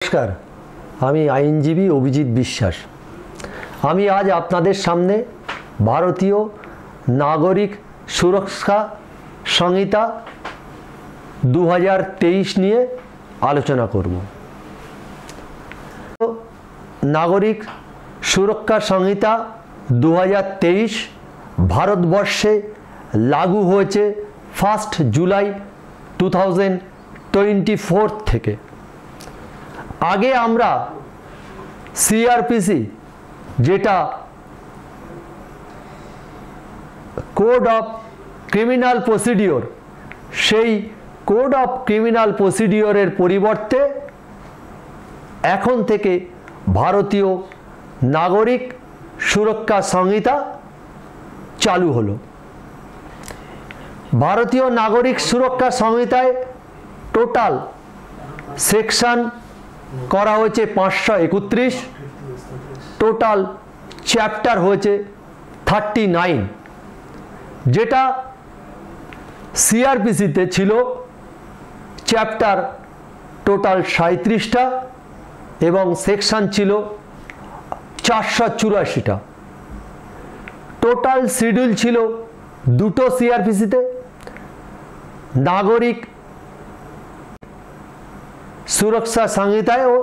नमस्कार আমি আইনজীবী অভিজিৎ বিশ্বাস। আমি আজ আপনাদের সামনে ভারতীয় নাগরিক সুরক্ষা সংহিতা 2023 নিয়ে আলোচনা করব। নাগরিক সুরক্ষা সংহিতা 2023 ভারতবর্ষে লাগু হয়েছে 1 জুলাই 2024 থেকে। आगे आमरा सीआरपीसी जेटा कोड ऑफ क्रिमिनल प्रोसिडियोर सेई कोड ऑफ क्रिमिनल प्रोसिडियोरेर परिवर्ते एखन थेके भारतीय नागरिक सुरक्षा संहिता चालू हलो। भारतीय नागरिक सुरक्षा संहिताय टोटाल सेक्शन करा होयेछे 531, टोटाल चैप्टार होयेछे 39, जेटा सीआरपीसी ते छिलो चैप्टार टोटाल 37टा एवं सेक्शन छिलो 484टा। टोटाल शिड्यूल छिलो दुटो सीआरपीसी ते नागरिक सुरक्षा संहिताय ओ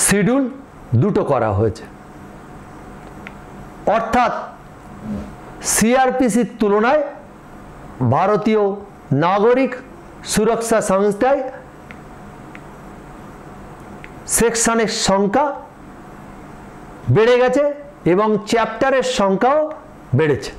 शिड्यूल दुटो करा होयेछे, अर्थात सीआरपीसी तुलनाय भारतीय नागरिक सुरक्षा संहिताय सेक्शनेर संख्या बेड़े गेछे एवं चैप्टारेर संख्याओ बेड़ेछे।